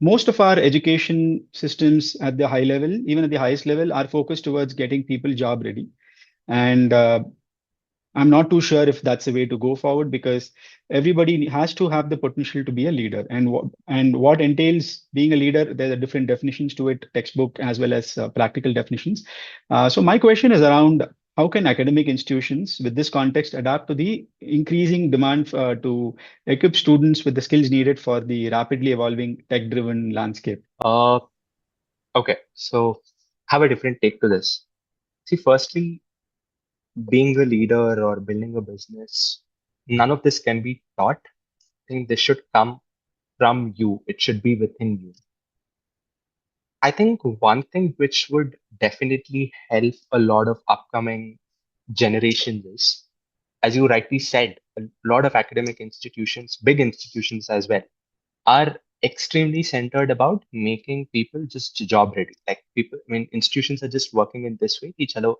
most of our education systems at the high level, even at the highest level, are focused towards getting people job ready. And I'm not too sure if that's the way to go forward, because everybody has to have the potential to be a leader. And what entails being a leader, there are different definitions to it, textbook as well as practical definitions. So my question is around how can academic institutions with this context adapt to the increasing demand to equip students with the skills needed for the rapidly evolving tech-driven landscape? Uh, okay, so have a different take to this. See, firstly, being a leader or building a business, none of this can be taught. I think this should come from you. It should be within you. I think one thing which would definitely help a lot of upcoming generations is, as you rightly said, a lot of academic institutions, big institutions as well, are extremely centered about making people just job ready. Like people, I mean, institutions are just working in this way. Teach hello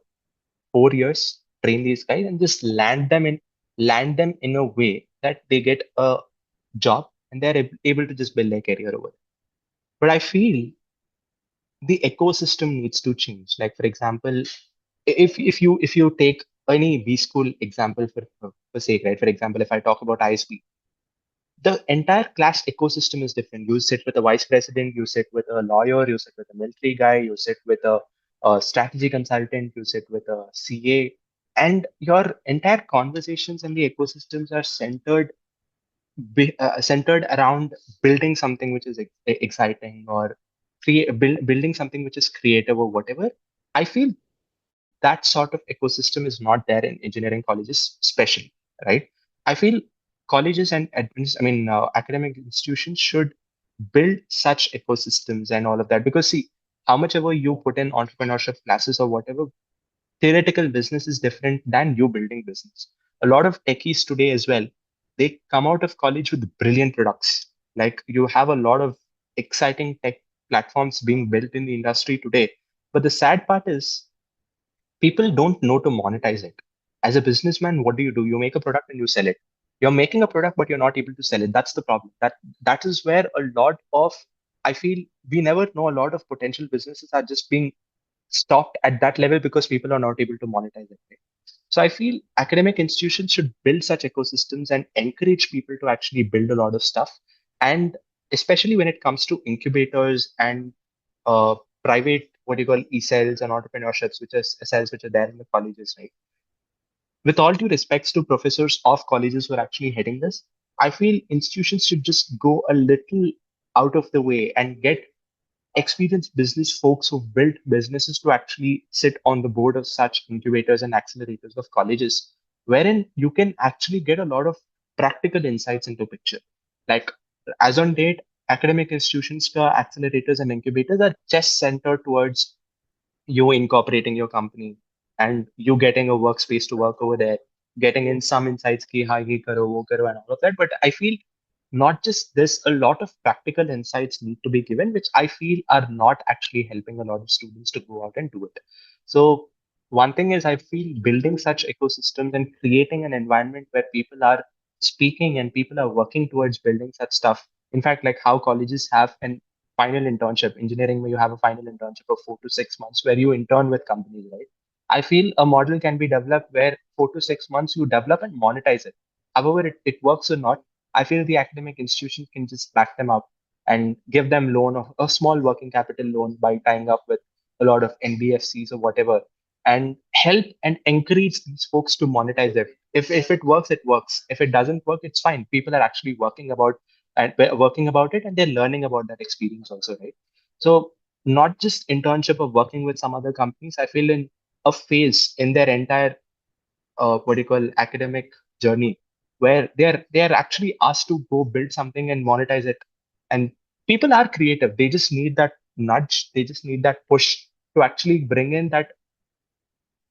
4 years, train these guys, and just land them in a way that they get a job and they're able to just build their career over. But I feel the ecosystem needs to change. Like for example, if you take any B school example for sake, right? For example, if I talk about ISP, the entire class ecosystem is different. You sit with a vice president, you sit with a lawyer, you sit with a military guy, you sit with a strategy consultant, you sit with a CA, and your entire conversations and the ecosystems are centered around building something which is exciting or building something which is creative or whatever. I feel that sort of ecosystem is not there in engineering colleges, especially, right? I feel colleges and academic institutions should build such ecosystems and all of that, because see, how much ever you put in entrepreneurship classes or whatever, theoretical business is different than you building business. A lot of techies today as well, they come out of college with brilliant products. Like you have a lot of exciting tech platforms being built in the industry today. But the sad part is people don't know to monetize it. As a businessman, what do? You make a product and you sell it. You're making a product, but you're not able to sell it. That's the problem. That is where a lot of, I feel, we never know, a lot of potential businesses are just being stopped at that level because people are not able to monetize it. Right? So I feel academic institutions should build such ecosystems and encourage people to actually build a lot of stuff. And especially when it comes to incubators and uh, private, what you call e-cells and entrepreneurships, which is cells which are there in the colleges, right? With all due respects to professors of colleges who are actually heading this, I feel institutions should just go a little out of the way and get experienced business folks who've built businesses to actually sit on the board of such incubators and accelerators of colleges, wherein you can actually get a lot of practical insights into picture. Like as on date, academic institutions, accelerators and incubators are just centered towards you incorporating your company and you getting a workspace to work over there, getting in some insights ki ha ye karo, wo karo, and all of that. But I feel not just this, a lot of practical insights need to be given, which I feel are not actually helping a lot of students to go out and do it. So one thing is I feel building such ecosystems and creating an environment where people are speaking and people are working towards building such stuff. In fact, like how colleges have an final internship, engineering where you have a final internship of 4 to 6 months where you intern with companies, right? I feel a model can be developed where 4 to 6 months you develop and monetize it. However, it works or not, I feel the academic institution can just back them up and give them loan of a small working capital loan by tying up with a lot of NBFCs or whatever, and help and encourage these folks to monetize it. If it works, it works. If it doesn't work, it's fine. People are actually working about it, and they're learning about that experience also, right? So not just internship of working with some other companies. I feel in a phase in their entire what do you call academic journey where they are actually asked to go build something and monetize it. And people are creative, they just need that nudge, they just need that push to actually bring in that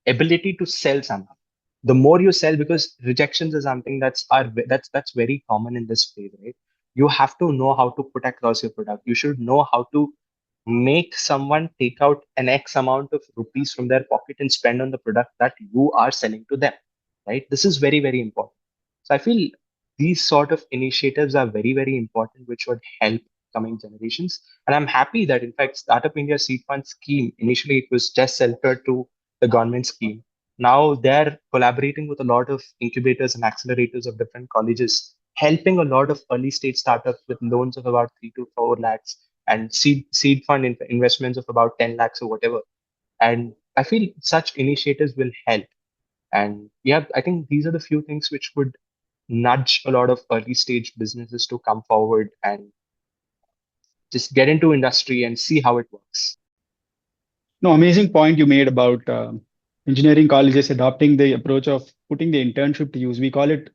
ability to sell somehow. The more you sell, because rejections is something that's very common in this phase, right? You have to know how to put across your product. You should know how to make someone take out an X amount of rupees from their pocket and spend on the product that you are selling to them, right? This is very, very important. So I feel these sort of initiatives are very, very important, which would help. coming generations. And I'm happy that, in fact, Startup India Seed Fund scheme, initially it was just centered to the government scheme. Now they're collaborating with a lot of incubators and accelerators of different colleges, helping a lot of early stage startups with loans of about 3 to 4 lakhs and seed fund investments of about 10 lakhs or whatever. And I feel such initiatives will help. And yeah, I think these are the few things which would nudge a lot of early stage businesses to come forward and just get into industry and see how it works. No, amazing point you made about engineering colleges adopting the approach of putting the internship to use. We call it,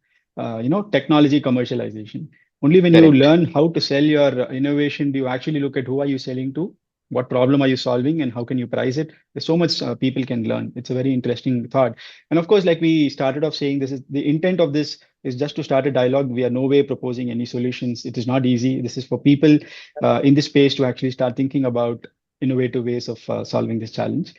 technology commercialization. Only when you Correct. learn how to sell your innovation do you actually look at who are you selling to, what problem are you solving, and how can you price it. There's so much people can learn. It's a very interesting thought. And of course, like we started off saying, this is the intent of this is just to start a dialogue. We are no way proposing any solutions. It is not easy. This is for people in this space to actually start thinking about innovative ways of solving this challenge.